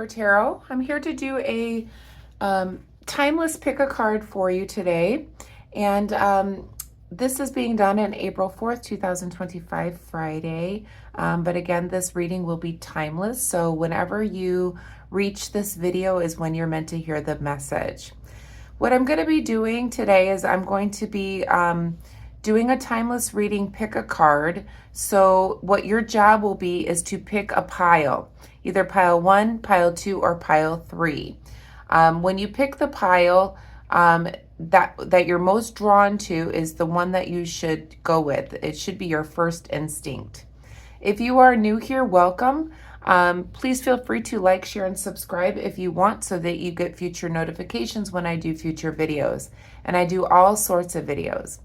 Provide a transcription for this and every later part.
Amber Tarot. I'm here to do a timeless pick a card for you today. And this is being done on April 4th, 2025, Friday. But again, this reading will be timeless. So whenever you reach this video is when you're meant to hear the message. What I'm going to be doing today is I'm going to be doing a timeless reading, pick a card. So what your job will be is to pick a pile, either pile 1, pile 2, or pile 3. When you pick the pile that you're most drawn to is the one that you should go with. It should be your first instinct. If you are new here, welcome. Please feel free to like, share, and subscribe if you want so that you get future notifications when I do future videos. And I do all sorts of videos.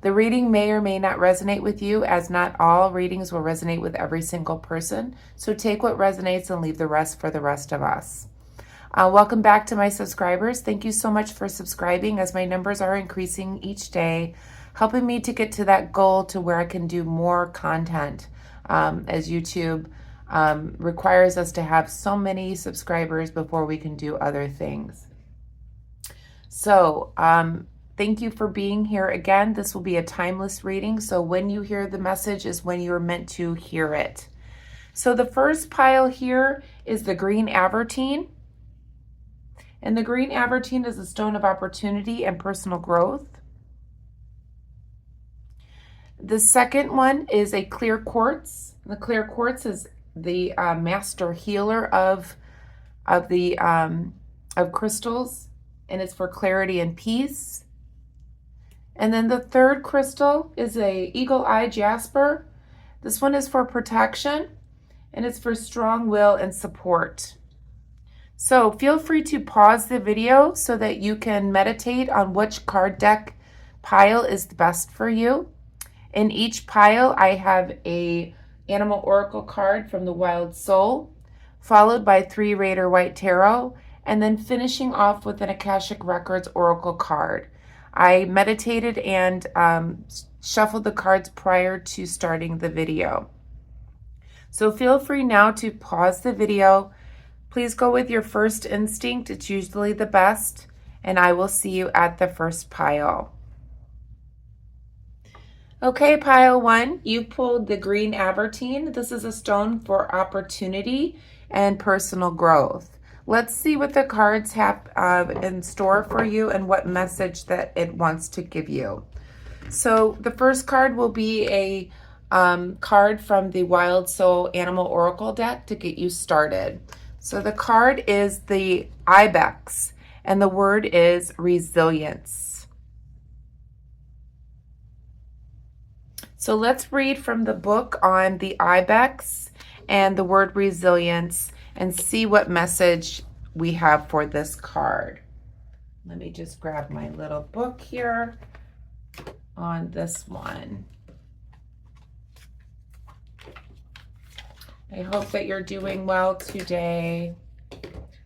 The reading may or may not resonate with you, as not all readings will resonate with every single person. So take what resonates and leave the rest for the rest of us. Welcome back to my subscribers. Thank you so much for subscribing, as my numbers are increasing each day, helping me to get to that goal to where I can do more content, as YouTube requires us to have so many subscribers before we can do other things. So thank you for being here again. This will be a timeless reading, so when you hear the message is when you're meant to hear it. So the first pile here is the green Avertine. And the green Avertine is a stone of opportunity and personal growth. The second one is a clear quartz. The clear quartz is the master healer of crystals, and it's for clarity and peace. And then the third crystal is a eagle eye jasper. This one is for protection, and it's for strong will and support. So feel free to pause the video so that you can meditate on which card deck pile is the best for you. In each pile, I have a Animal Oracle card from the Wild Soul, followed by 3 Rider Waite Tarot, and then finishing off with an Akashic Records Oracle card. I meditated and shuffled the cards prior to starting the video. So feel free now to pause the video. Please go with your first instinct. It's usually the best, and I will see you at the first pile. Okay, pile 1, you pulled the green Avertine. This is a stone for opportunity and personal growth. Let's see what the cards have in store for you and what message that it wants to give you. So the first card will be a card from the Wild Soul Animal Oracle deck to get you started. So the card is the Ibex, and the word is resilience. So let's read from the book on the Ibex and the word resilience and see what message we have for this card. Let me just grab my little book here on this one. I hope that you're doing well today.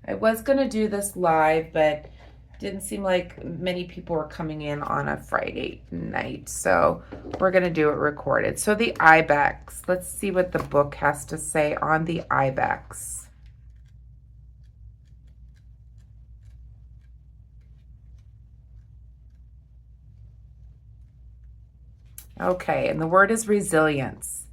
I was going to do this live, but didn't seem like many people were coming in on a Friday night. So we're going to do it recorded. So the Ibex. Let's see what the book has to say on the Ibex. Okay, and the word is resilience.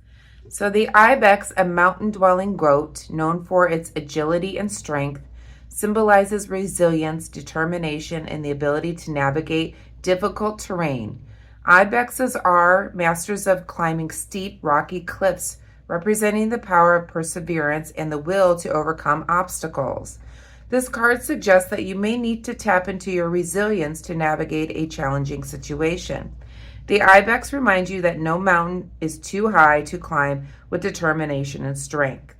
So the Ibex, a mountain-dwelling goat known for its agility and strength, symbolizes resilience, determination, and the ability to navigate difficult terrain. Ibexes are masters of climbing steep, rocky cliffs, representing the power of perseverance and the will to overcome obstacles. This card suggests that you may need to tap into your resilience to navigate a challenging situation. The Ibex reminds you that no mountain is too high to climb with determination and strength.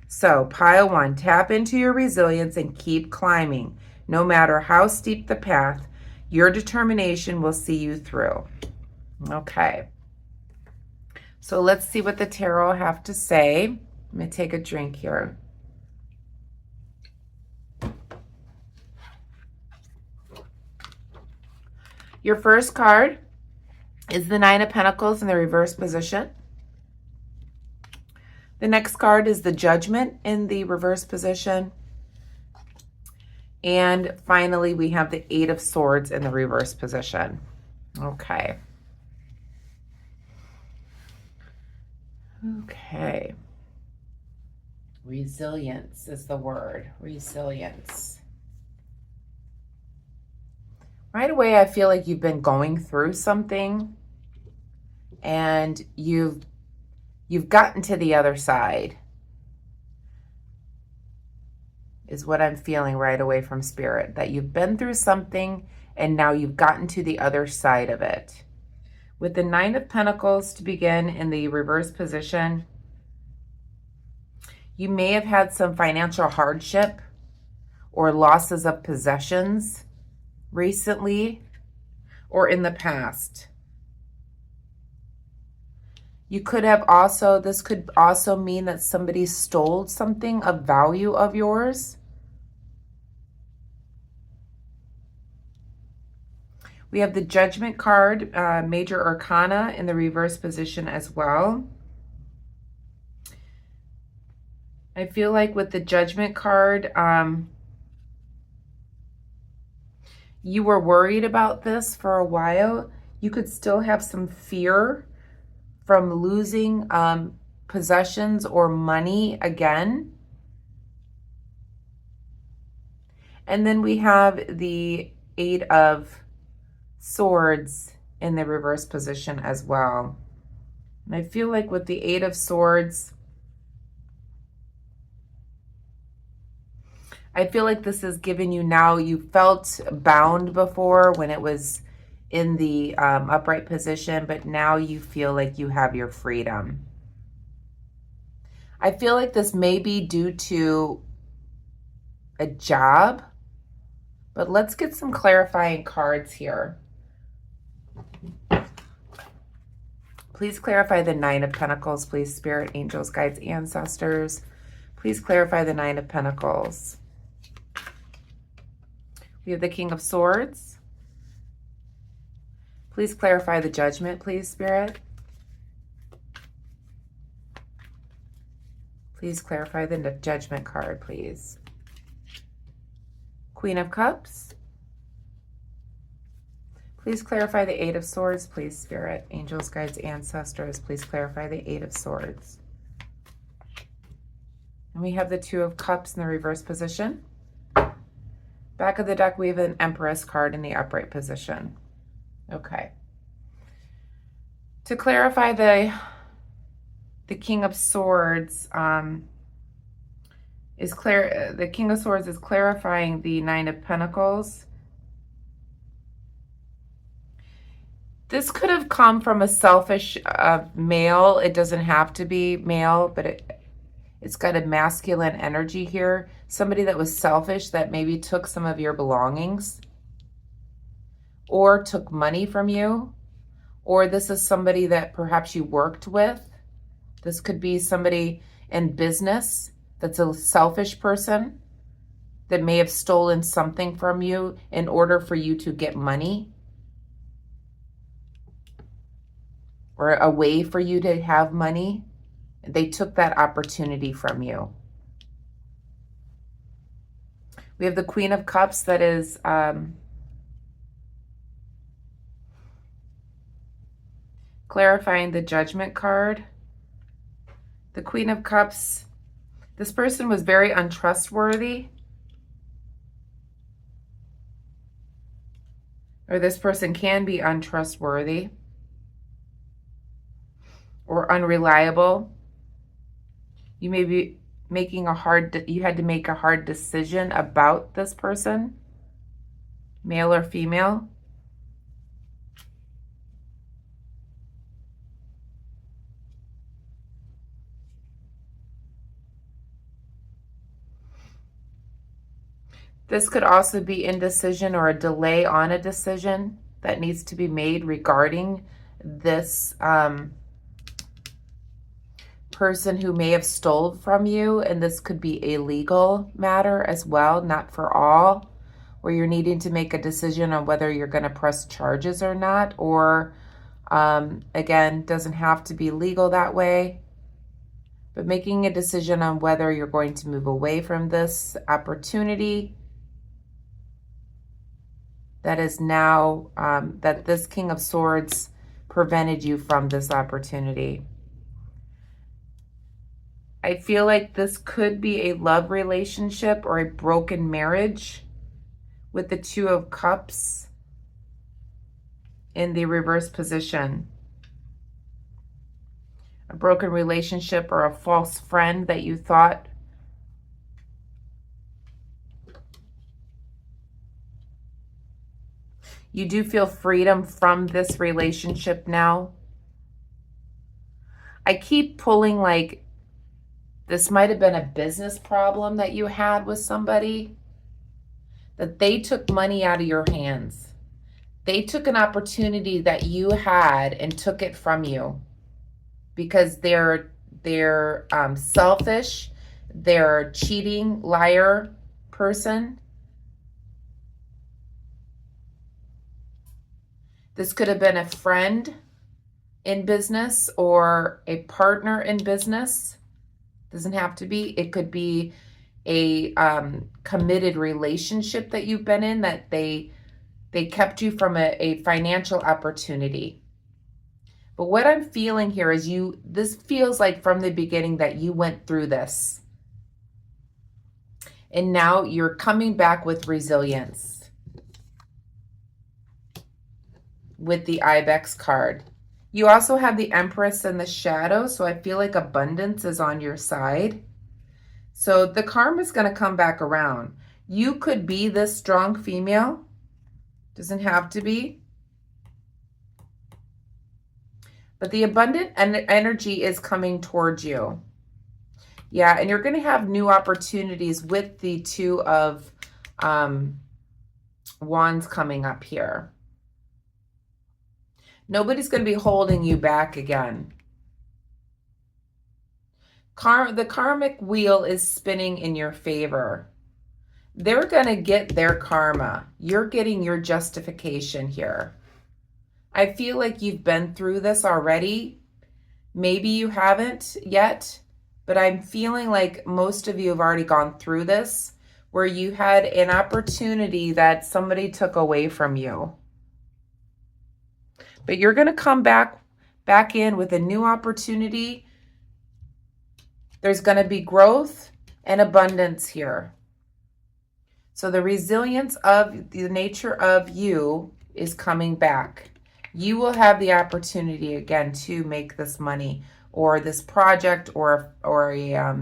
So, pile 1, tap into your resilience and keep climbing. No matter how steep the path, your determination will see you through. Okay. So let's see what the tarot have to say. I'm going to take a drink here. Your first card is the Nine of Pentacles in the reverse position. The next card is the Judgment in the reverse position. And finally, we have the Eight of Swords in the reverse position. Okay. Okay. Resilience is the word. Resilience. Right away, I feel like you've been going through something and you've gotten to the other side, is what I'm feeling right away from Spirit. That you've been through something and now you've gotten to the other side of it. With the Nine of Pentacles to begin in the reverse position, you may have had some financial hardship or losses of possessions recently or in the past. You could have also, this could also mean that somebody stole something of value of yours. We have the Judgment card, Major Arcana in the reverse position as well. I feel like with the Judgment card, you were worried about this for a while. You could still have some fear from losing possessions or money again. And then we have the Eight of Swords in the reverse position as well. And I feel like with the Eight of Swords, I feel like this is giving you now, you felt bound before when it was in the upright position, but now you feel like you have your freedom. I feel like this may be due to a job, but let's get some clarifying cards here. Please clarify the Nine of Pentacles, please, Spirit, angels, guides, ancestors. Please clarify the Nine of Pentacles. We have the King of Swords. Please clarify the Judgment, please, Spirit. Please clarify the Judgment card, please. Queen of Cups. Please clarify the Eight of Swords, please, Spirit. Angels, guides, ancestors, please clarify the Eight of Swords. And we have the Two of Cups in the reverse position. Back of the deck, we have an Empress card in the upright position. Okay. To clarify the King of Swords, the King of Swords is clarifying the Nine of Pentacles. This could have come from a selfish male. It doesn't have to be male, but it's got a masculine energy here. Somebody that was selfish that maybe took some of your belongings or took money from you. Or this is somebody that perhaps you worked with. This could be somebody in business that's a selfish person that may have stolen something from you in order for you to get money, or a way for you to have money. They took that opportunity from you. We have the Queen of Cups that is clarifying the Judgment card. The Queen of Cups, this person was very untrustworthy. Or this person can be untrustworthy or unreliable. You may be making you had to make a hard decision about this person, male or female. This could also be indecision or a delay on a decision that needs to be made regarding this person who may have stolen from you. And this could be a legal matter as well, not for all, where you're needing to make a decision on whether you're going to press charges or not. Or again, doesn't have to be legal that way, but making a decision on whether you're going to move away from this opportunity that is now, that this King of Swords prevented you from this opportunity. I feel like this could be a love relationship or a broken marriage with the Two of Cups in the reverse position. A broken relationship or a false friend that you thought. You do feel freedom from this relationship now. I keep pulling like this might have been a business problem that you had with somebody, that they took money out of your hands. They took an opportunity that you had and took it from you because they're selfish, they're cheating, liar person. This could have been a friend in business or a partner in business. Doesn't have to be. It could be a committed relationship that you've been in, that they kept you from a financial opportunity. But what I'm feeling here is this feels like from the beginning that you went through this. And now you're coming back with resilience. With the Ibex card. You also have the Empress in the shadow, so I feel like abundance is on your side. So the karma is going to come back around. You could be this strong female. Doesn't have to be. But the abundant energy is coming towards you. Yeah, and you're going to have new opportunities with the Two of Wands coming up here. Nobody's going to be holding you back again. The karmic wheel is spinning in your favor. They're going to get their karma. You're getting your justification here. I feel like you've been through this already. Maybe you haven't yet, but I'm feeling like most of you have already gone through this, where you had an opportunity that somebody took away from you. But you're going to come back in with a new opportunity. There's going to be growth and abundance here. So the resilience of the nature of you is coming back. You will have the opportunity again to make this money or this project or a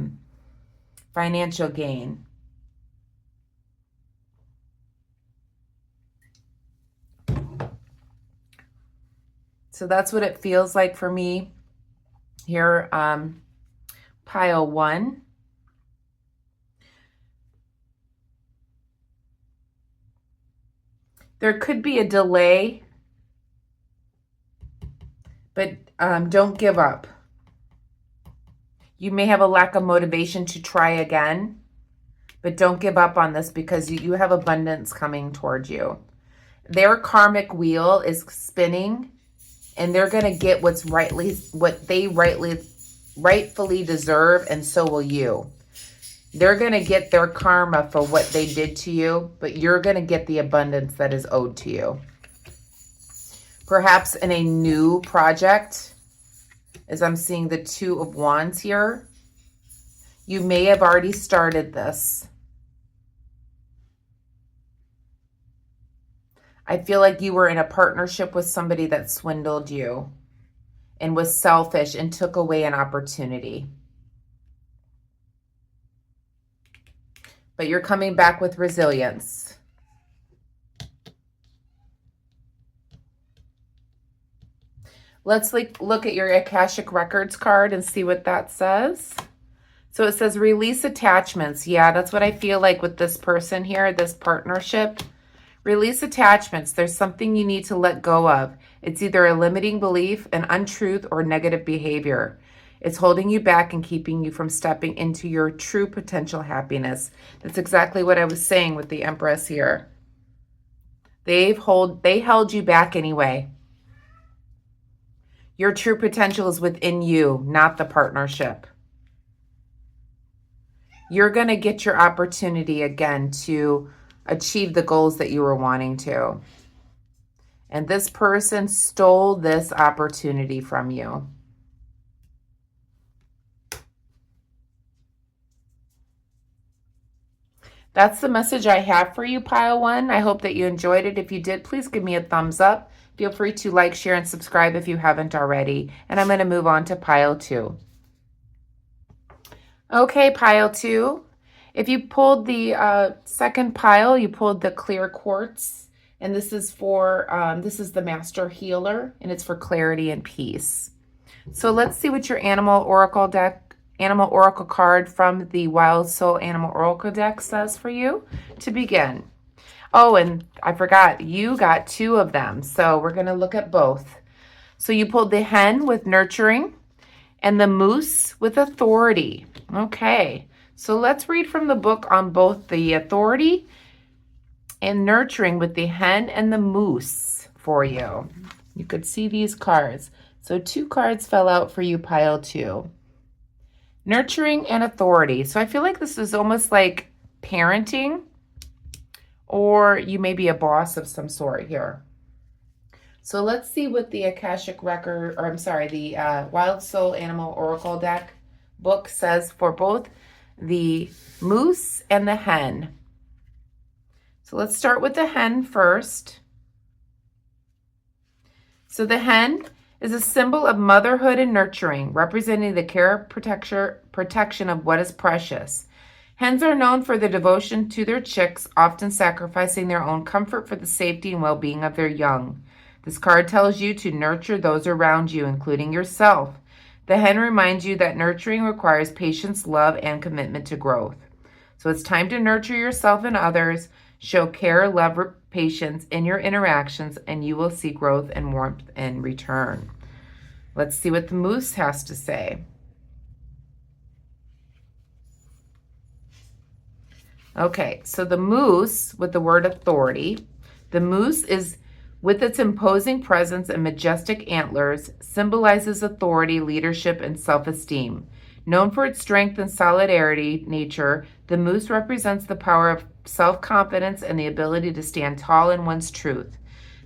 financial gain. So that's what it feels like for me here, pile 1. There could be a delay, but don't give up. You may have a lack of motivation to try again, but don't give up on this because you have abundance coming towards you. Their karmic wheel is spinning, and they're going to get what they rightfully deserve, and so will you. They're going to get their karma for what they did to you, but you're going to get the abundance that is owed to you. Perhaps in a new project, as I'm seeing the Two of Wands here, you may have already started this. I feel like you were in a partnership with somebody that swindled you and was selfish and took away an opportunity. But you're coming back with resilience. Let's look at your Akashic Records card and see what that says. So it says release attachments. Yeah, that's what I feel like with this person here, this partnership. Release attachments. There's something you need to let go of. It's either a limiting belief, an untruth, or negative behavior. It's holding you back and keeping you from stepping into your true potential happiness. That's exactly what I was saying with the Empress here. They held you back anyway. Your true potential is within you, not the partnership. You're going to get your opportunity again to achieve the goals that you were wanting to. And this person stole this opportunity from you. That's the message I have for you, Pile 1. I hope that you enjoyed it. If you did, please give me a thumbs up. Feel free to like, share, and subscribe if you haven't already. And I'm going to move on to Pile 2. Okay, Pile 2. If you pulled the second pile, you pulled the clear quartz. And this is for, this is the Master Healer, and it's for clarity and peace. So let's see what your Animal Oracle card from the Wild Soul Animal Oracle deck says for you to begin. Oh, and I forgot, you got 2 of them. So we're going to look at both. So you pulled the Hen with nurturing and the Moose with authority. Okay, so let's read from the book on both the authority and nurturing with the Hen and the Moose for you. You could see these cards. So 2 cards fell out for you, Pile 2. Nurturing and authority. So I feel like this is almost like parenting, or you may be a boss of some sort here. So let's see what the Akashic Record, or I'm sorry, the Wild Soul Animal Oracle deck book says for both the Moose and the Hen. So let's start with the Hen first. So the Hen is a symbol of motherhood and nurturing, representing the care, protection of what is precious. Hens are known for their devotion to their chicks, often sacrificing their own comfort for the safety and well-being of their young. This card tells you to nurture those around you, including yourself. The Hen reminds you that nurturing requires patience, love, and commitment to growth. So it's time to nurture yourself and others. Show care, love, patience in your interactions, and you will see growth and warmth in return. Let's see what the Moose has to say. Okay, so the Moose with the word authority. The Moose is, with its imposing presence and majestic antlers, symbolizes authority, leadership, and self-esteem. Known for its strength and solidarity nature, the Moose represents the power of self-confidence and the ability to stand tall in one's truth.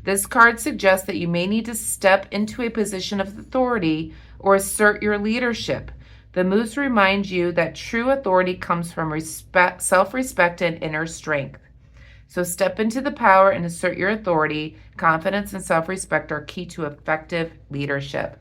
This card suggests that you may need to step into a position of authority or assert your leadership. The Moose reminds you that true authority comes from respect, self-respect, and inner strength. So step into the power and assert your authority. Confidence and self-respect are key to effective leadership.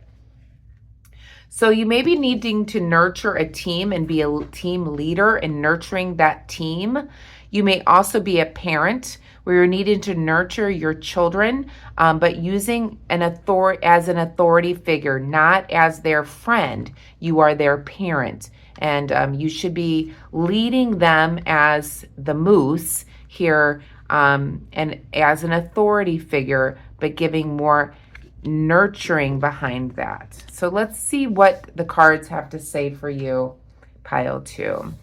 So you may be needing to nurture a team and be a team leader and nurturing that team. You may also be a parent where you're needing to nurture your children, but using an authority figure, not as their friend. You are their parent, and you should be leading them as the Moose here, and as an authority figure, but giving more nurturing behind that. So let's see what the cards have to say for you, Pile 2.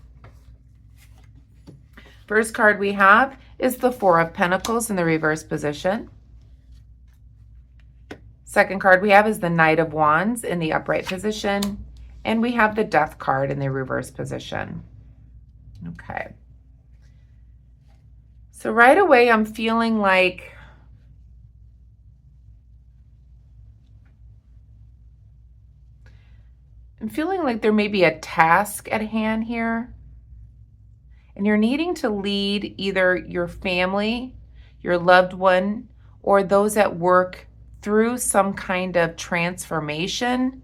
First card we have is the Four of Pentacles in the reverse position. Second card we have is the Knight of Wands in the upright position. And we have the Death card in the reverse position. Okay. So right away, I'm feeling like there may be a task at hand here. And you're needing to lead either your family, your loved one, or those at work through some kind of transformation.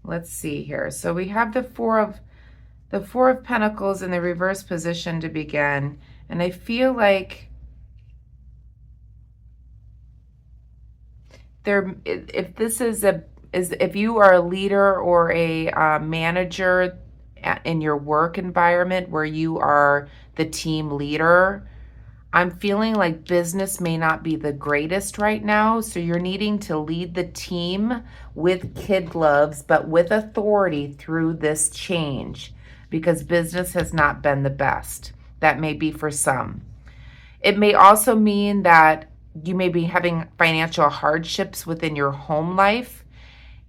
Let's see here. So we have the Four of Pentacles in the reverse position to begin. And I feel like if you are a leader or a manager in your work environment where you are the team leader, I'm feeling like business may not be the greatest right now. So you're needing to lead the team with kid gloves, but with authority through this change, because business has not been the best. That may be for some. It may also mean that you may be having financial hardships within your home life,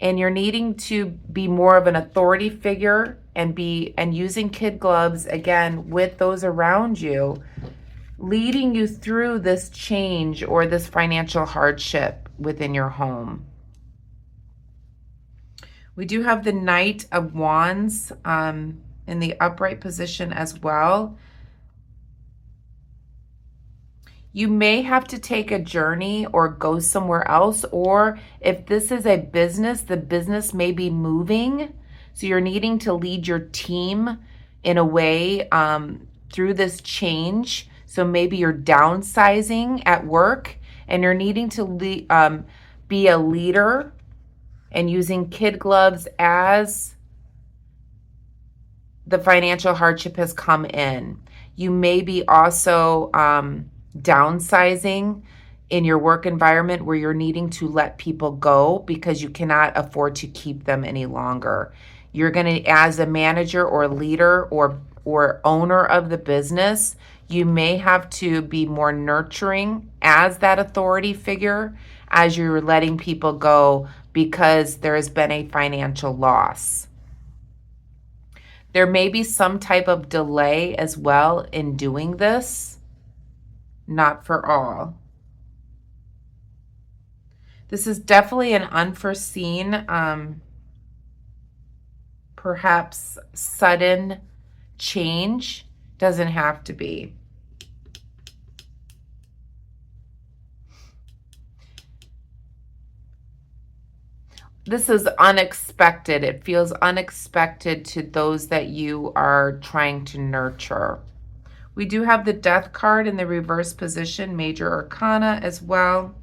and you're needing to be more of an authority figure and using kid gloves again with those around you, leading you through this change or this financial hardship within your home. We do have the Knight of Wands in the upright position as well. You may have to take a journey or go somewhere else, or if this is a business, the business may be moving. So you're needing to lead your team in a way through this change. So maybe you're downsizing at work and you're needing to be a leader and using kid gloves as the financial hardship has come in. You may be also downsizing in your work environment where you're needing to let people go because you cannot afford to keep them any longer. You're going to, as a manager or leader or owner of the business, you may have to be more nurturing as that authority figure as you're letting people go because there has been a financial loss. There may be some type of delay as well in doing this. Not for all. This is definitely an unforeseen, perhaps sudden change. Doesn't have to be. This is unexpected. It feels unexpected to those that you are trying to nurture. We do have the Death card in the reverse position, Major Arcana as well.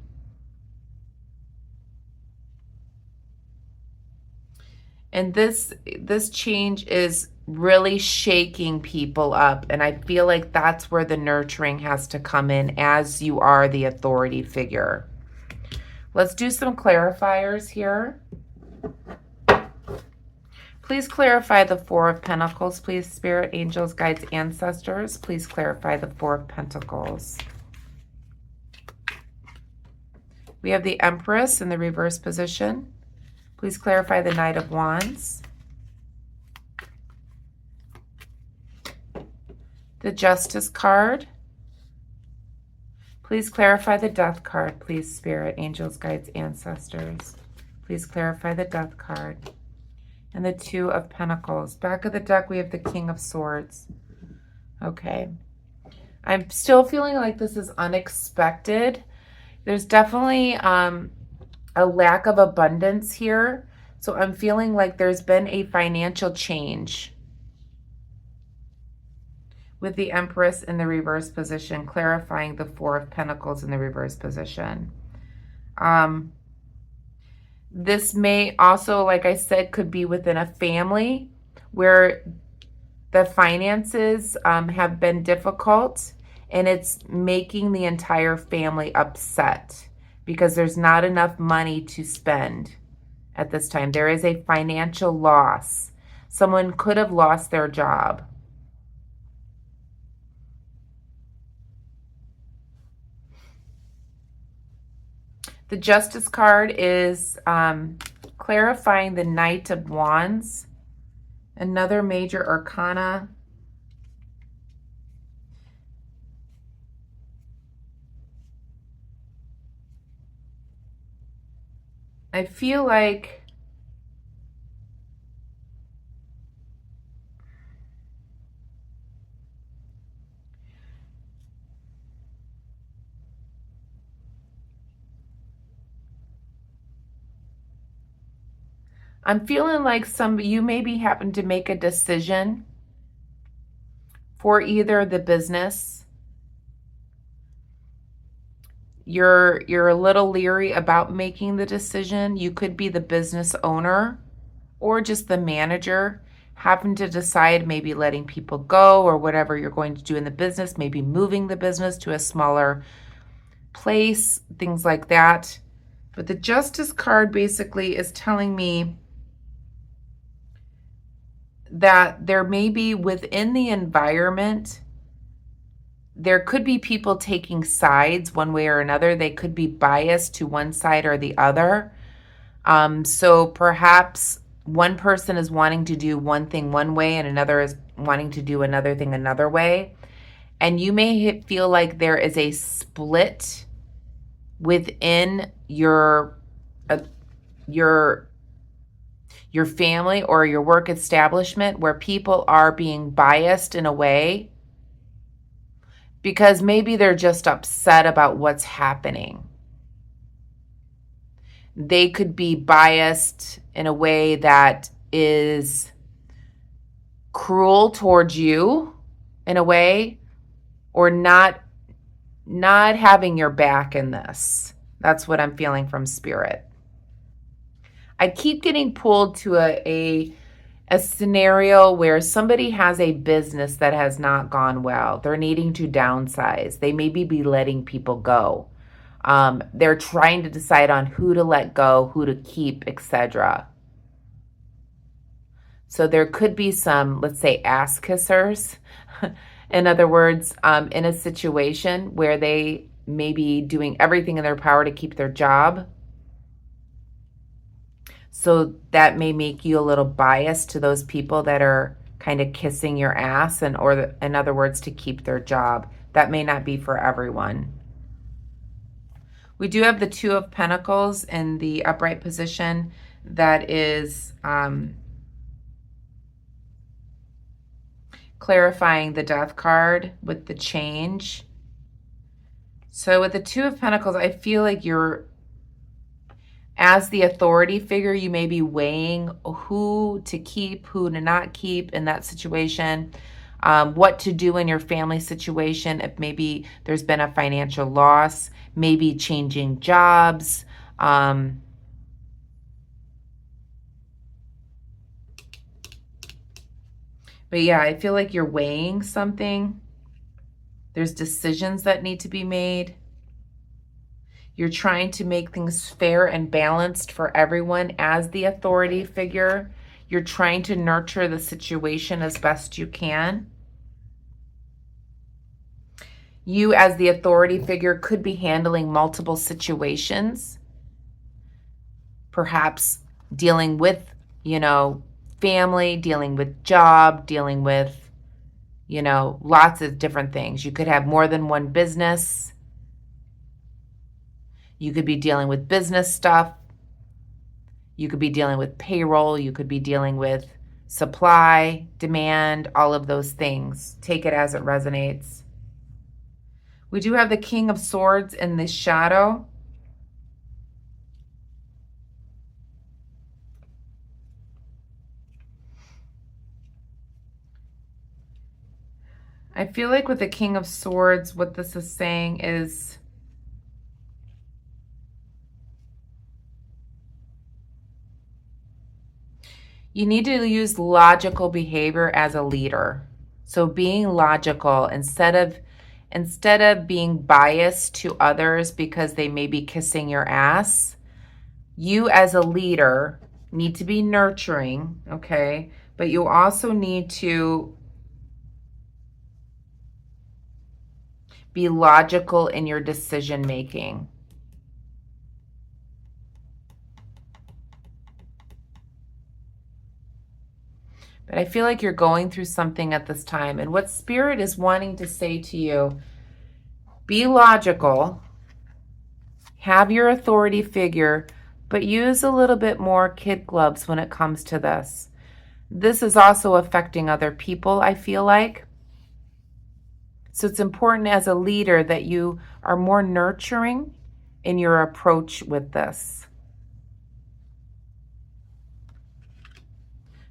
And this change is really shaking people up. And I feel like that's where the nurturing has to come in as you are the authority figure. Let's do some clarifiers here. Please clarify the Four of Pentacles, please, Spirit, Angels, Guides, Ancestors. Please clarify the Four of Pentacles. We have the Empress in the reverse position. Please clarify the Knight of Wands. The Justice card. Please clarify the Death card, please, Spirit, Angels, Guides, Ancestors. Please clarify the Death card. And the Two of Pentacles. Back of the deck, we have the King of Swords. Okay. I'm still feeling like this is unexpected. There's definitely a lack of abundance here. So I'm feeling like there's been a financial change with the Empress in the reverse position, clarifying the Four of Pentacles in the reverse position. This may also, like I said, could be within a family where the finances have been difficult and it's making the entire family upset because there's not enough money to spend at this time. There is a financial loss. Someone could have lost their job. The Justice card is clarifying the Knight of Wands, another major arcana. I feel like you maybe happen to make a decision for either the business. You're a little leery about making the decision. You could be the business owner or just the manager, happen to decide maybe letting people go or whatever you're going to do in the business, maybe moving the business to a smaller place, things like that. But the Justice card basically is telling me that there may be within the environment, there could be people taking sides one way or another. They could be biased to one side or the other. So perhaps one person is wanting to do one thing one way and another is wanting to do another thing another way. And you may feel like there is a split within your family or your work establishment where people are being biased in a way because maybe they're just upset about what's happening. They could be biased in a way that is cruel towards you in a way, or not having your back in this. That's what I'm feeling from Spirit. I keep getting pulled to a scenario where somebody has a business that has not gone well. They're needing to downsize. They maybe be letting people go. They're trying to decide on who to let go, who to keep, etc. So there could be some, let's say, ass kissers. In other words, in a situation where they may be doing everything in their power to keep their job. So that may make you a little biased to those people that are kind of kissing your ass, in other words, to keep their job. That may not be for everyone. We do have the Two of Pentacles in the upright position. That is clarifying the Death card with the change. So with the Two of Pentacles, I feel like you're, as the authority figure, you may be weighing who to keep, who to not keep in that situation, what to do in your family situation if maybe there's been a financial loss, maybe changing jobs. But yeah, I feel like you're weighing something. There's decisions that need to be made. You're trying to make things fair and balanced for everyone as the authority figure. You're trying to nurture the situation as best you can. You as the authority figure could be handling multiple situations. Perhaps dealing with, family, dealing with job, dealing with, lots of different things. You could have more than one business. You could be dealing with business stuff. You could be dealing with payroll. You could be dealing with supply, demand, all of those things. Take it as it resonates. We do have the King of Swords in the shadow. I feel like with the King of Swords, what this is saying is you need to use logical behavior as a leader. So being logical instead of being biased to others because they may be kissing your ass, you as a leader need to be nurturing, okay? But you also need to be logical in your decision making. But I feel like you're going through something at this time. And what Spirit is wanting to say to you, be logical, have your authority figure, but use a little bit more kid gloves when it comes to this. This is also affecting other people, I feel like. So it's important as a leader that you are more nurturing in your approach with this.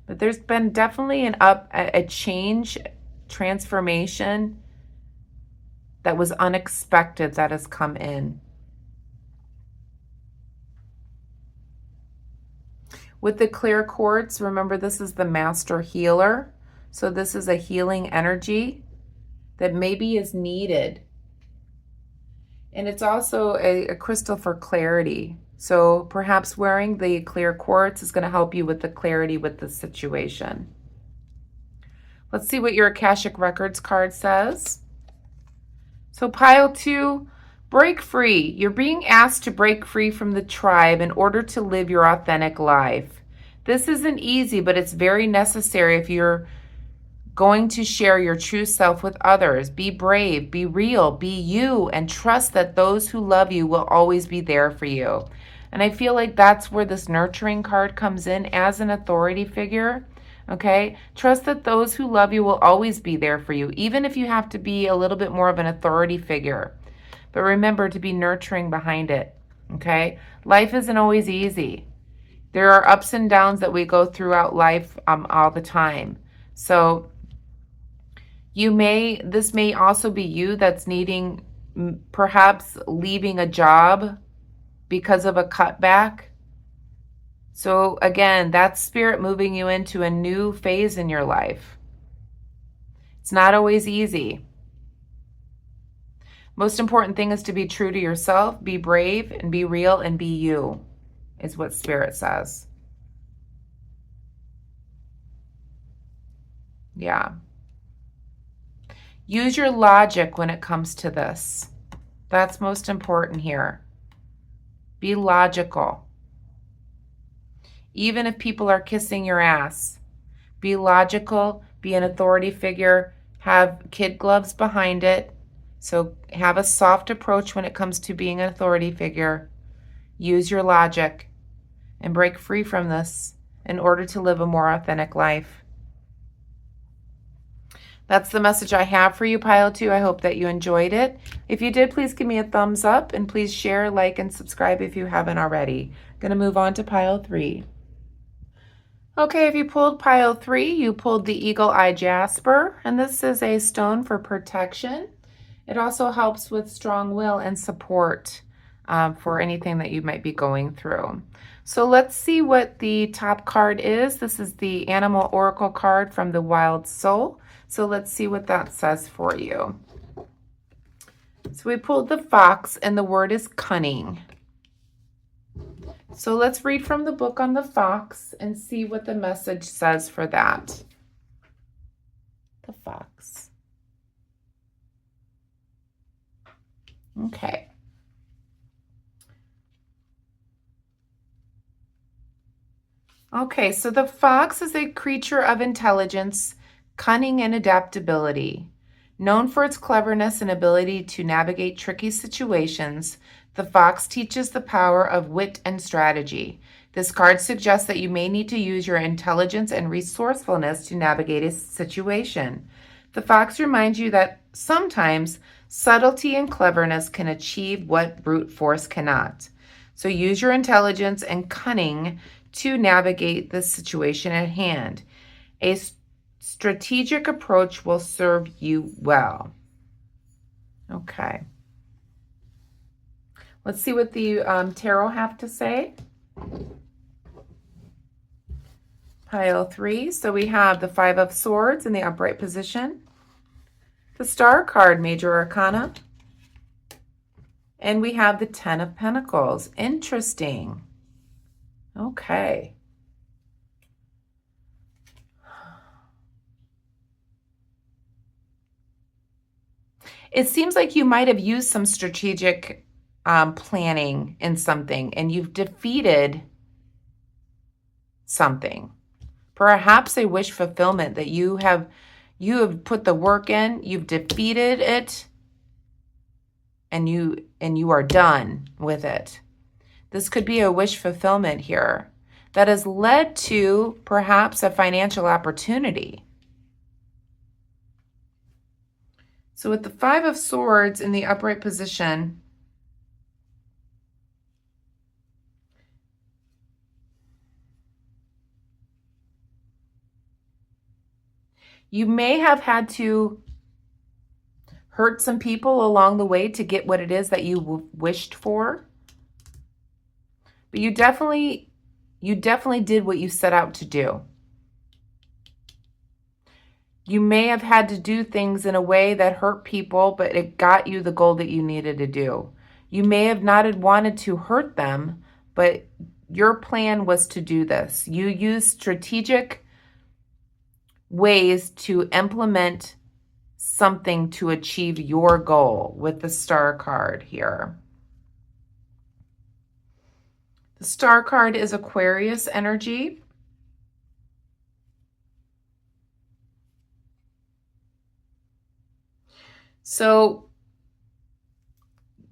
But there's been definitely a change, transformation that was unexpected that has come in. With the clear quartz, remember this is the master healer. So this is a healing energy that maybe is needed. And it's also a crystal for clarity. So perhaps wearing the clear quartz is going to help you with the clarity with the situation. Let's see what your Akashic Records card says. So pile 2, Break free. You're being asked to break free from the tribe in order to live your authentic life. This isn't easy, but it's very necessary if you're going to share your true self with others. Be brave, be real, be you, and trust that those who love you will always be there for you. And I feel like that's where this nurturing card comes in as an authority figure. Okay? Trust that those who love you will always be there for you, even if you have to be a little bit more of an authority figure. But remember to be nurturing behind it. Okay? Life isn't always easy. There are ups and downs that we go throughout life all the time. So this may also be you that's needing, perhaps leaving a job because of a cutback. So again, that's spirit moving you into a new phase in your life. It's not always easy. Most important thing is to be true to yourself, be brave, and be real, and be you, is what Spirit says. Yeah. Use your logic when it comes to this. That's most important here. Be logical. Even if people are kissing your ass, be logical, be an authority figure, have kid gloves behind it. So have a soft approach when it comes to being an authority figure. Use your logic and break free from this in order to live a more authentic life. That's the message I have for you, Pile 2. I hope that you enjoyed it. If you did, please give me a thumbs up and please share, like, and subscribe if you haven't already. I'm going to move on to Pile 3. Okay, if you pulled Pile 3, you pulled the Eagle Eye Jasper, and this is a stone for protection. It also helps with strong will and support for anything that you might be going through. So let's see what the top card is. This is the Animal Oracle card from the Wild Soul. So let's see what that says for you. So we pulled the fox, and the word is cunning. So let's read from the book on the fox and see what the message says for that. The fox. Okay. Okay, so the fox is a creature of intelligence, cunning, and adaptability. Known for its cleverness and ability to navigate tricky situations, the fox teaches the power of wit and strategy. This card suggests that you may need to use your intelligence and resourcefulness to navigate a situation. The fox reminds you that sometimes subtlety and cleverness can achieve what brute force cannot. So use your intelligence and cunning to navigate the situation at hand. A strategic approach will serve you well. Okay. Let's see what the tarot have to say. Pile 3. So we have the 5 of Swords in the upright position. The Star card, Major Arcana. And we have the 10 of Pentacles. Interesting. Okay. It seems like you might have used some strategic planning in something, and you've defeated something. Perhaps a wish fulfillment that you have put the work in, you've defeated it, and you are done with it. This could be a wish fulfillment here that has led to perhaps a financial opportunity. So with the 5 of Swords in the upright position, you may have had to hurt some people along the way to get what it is that you wished for. But you definitely did what you set out to do. You may have had to do things in a way that hurt people, but it got you the goal that you needed to do. You may have not wanted to hurt them, but your plan was to do this. You used strategic ways to implement something to achieve your goal with the Star card here. The Star card is Aquarius energy. So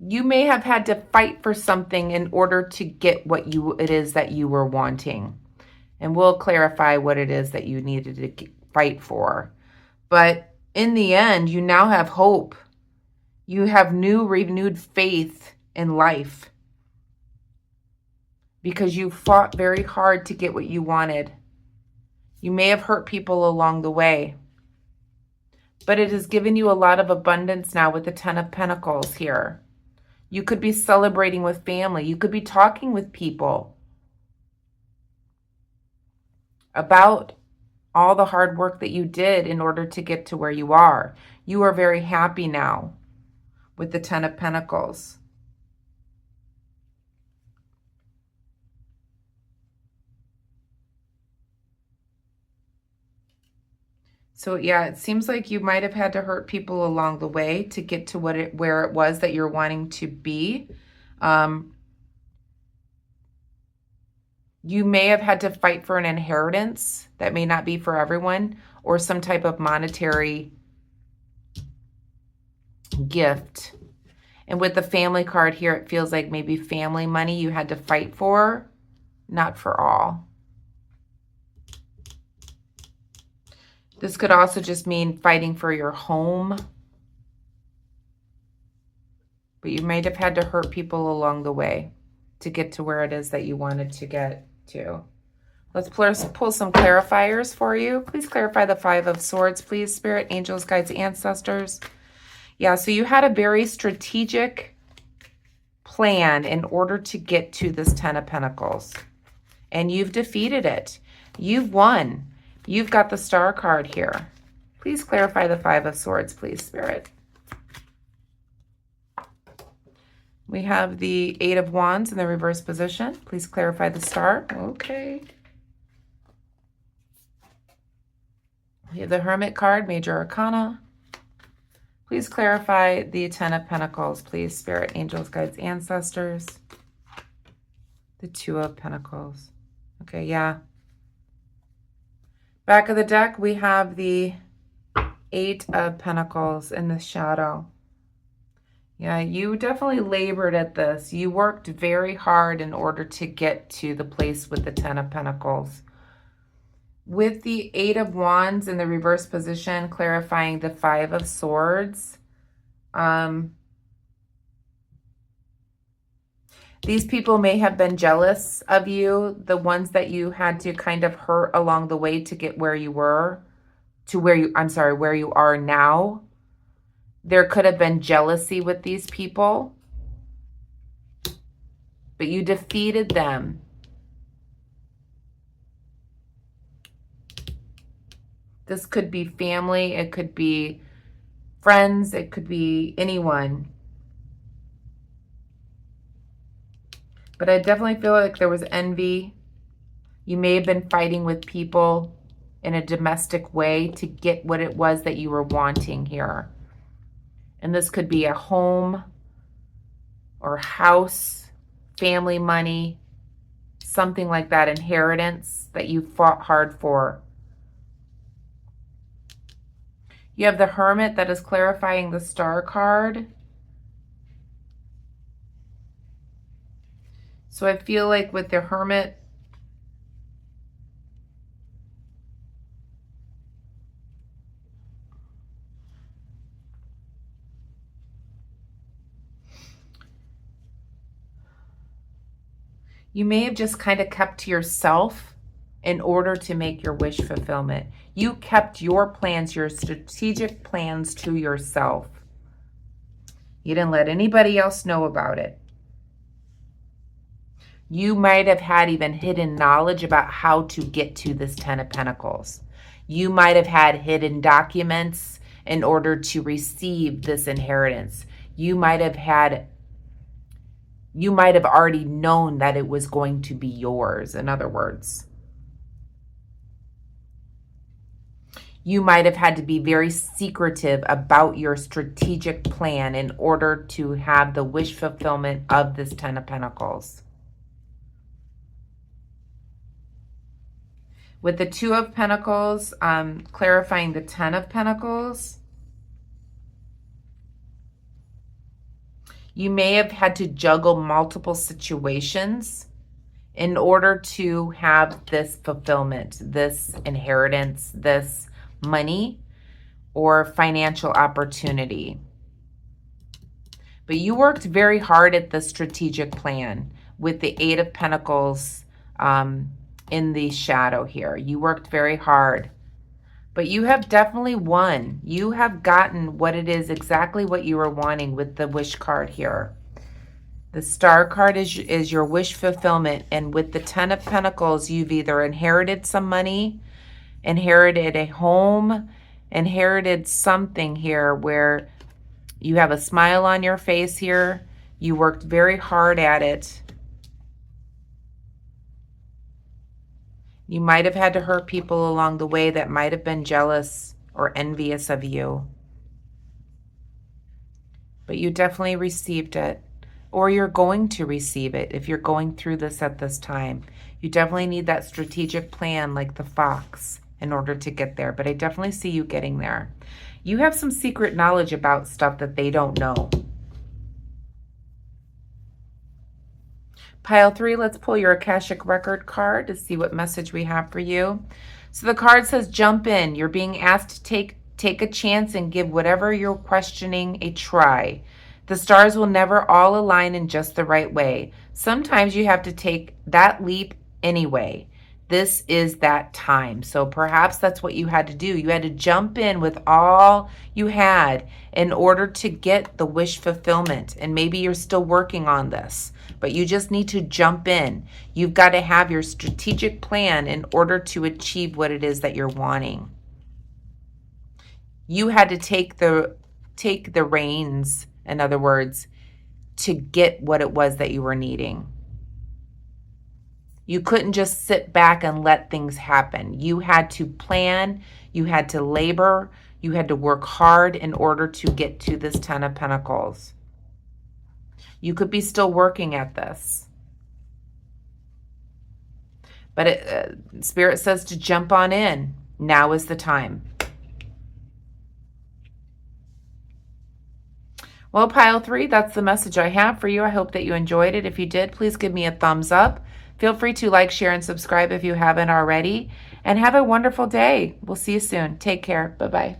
you may have had to fight for something in order to get what it is that you were wanting. And we'll clarify what it is that you needed to fight for. But in the end, you now have hope. You have renewed faith in life because you fought very hard to get what you wanted. You may have hurt people along the way, but it has given you a lot of abundance now with the Ten of Pentacles here. You could be celebrating with family. You could be talking with people about all the hard work that you did in order to get to where you are. You are very happy now with the Ten of Pentacles. So yeah, it seems like you might have had to hurt people along the way to get to where it was that you're wanting to be. You may have had to fight for an inheritance that may not be for everyone, or some type of monetary gift. And with the family card here, it feels like maybe family money you had to fight for, not for all. This could also just mean fighting for your home. But you might have had to hurt people along the way to get to where it is that you wanted to get to. Let's pull some clarifiers for you. Please clarify the Five of Swords, please. Spirit, angels, guides, ancestors. Yeah, so you had a very strategic plan in order to get to this Ten of Pentacles. And you've defeated it. You've won. You've got the Star card here. Please clarify the Five of Swords, please, Spirit. We have the Eight of Wands in the reverse position. Please clarify the Star. Okay. We have the Hermit card, Major Arcana. Please clarify the Ten of Pentacles, please, Spirit, angels, guides, ancestors. The Two of Pentacles. Okay, yeah. Back of the deck, we have the Eight of Pentacles in the shadow. Yeah, you definitely labored at this. You worked very hard in order to get to the place with the Ten of Pentacles. With the Eight of Wands in the reverse position, clarifying the Five of Swords. These people may have been jealous of you, the ones that you had to kind of hurt along the way to get where you were, to where you are now. There could have been jealousy with these people, but you defeated them. This could be family, it could be friends, it could be anyone. But I definitely feel like there was envy. You may have been fighting with people in a domestic way to get what it was that you were wanting here. And this could be a home or house, family money, something like that, inheritance that you fought hard for. You have the Hermit that is clarifying the Star card. So I feel like with the Hermit, you may have just kind of kept to yourself in order to make your wish fulfillment. You kept your plans, your strategic plans to yourself. You didn't let anybody else know about it. You might have had even hidden knowledge about how to get to this Ten of Pentacles. You might have had hidden documents in order to receive this inheritance. You might have already known that it was going to be yours, in other words. You might have had to be very secretive about your strategic plan in order to have the wish fulfillment of this Ten of Pentacles. With the Two of Pentacles, clarifying the Ten of Pentacles, you may have had to juggle multiple situations in order to have this fulfillment, this inheritance, this money or financial opportunity. But you worked very hard at the strategic plan with the Eight of Pentacles in the shadow here. You worked very hard. But you have definitely won. You have gotten what it is, exactly what you were wanting with the wish card here. The Star card is your wish fulfillment. And with the Ten of Pentacles, you've either inherited some money, inherited a home, inherited something here where you have a smile on your face here. You worked very hard at it. You might have had to hurt people along the way that might have been jealous or envious of you. But you definitely received it. Or you're going to receive it if you're going through this at this time. You definitely need that strategic plan like the fox in order to get there. But I definitely see you getting there. You have some secret knowledge about stuff that they don't know. Pile 3, let's pull your Akashic Record card to see what message we have for you. So the card says, jump in. You're being asked to take a chance and give whatever you're questioning a try. The stars will never all align in just the right way. Sometimes you have to take that leap anyway. This is that time. So perhaps that's what you had to do. You had to jump in with all you had in order to get the wish fulfillment. And maybe you're still working on this, but you just need to jump in. You've got to have your strategic plan in order to achieve what it is that you're wanting. You had to take the reins, in other words, to get what it was that you were needing. You couldn't just sit back and let things happen. You had to plan, you had to labor, you had to work hard in order to get to this Ten of Pentacles. You could be still working at this. But Spirit says to jump on in. Now is the time. Well, Pile 3, that's the message I have for you. I hope that you enjoyed it. If you did, please give me a thumbs up. Feel free to like, share, and subscribe if you haven't already. And have a wonderful day. We'll see you soon. Take care. Bye-bye.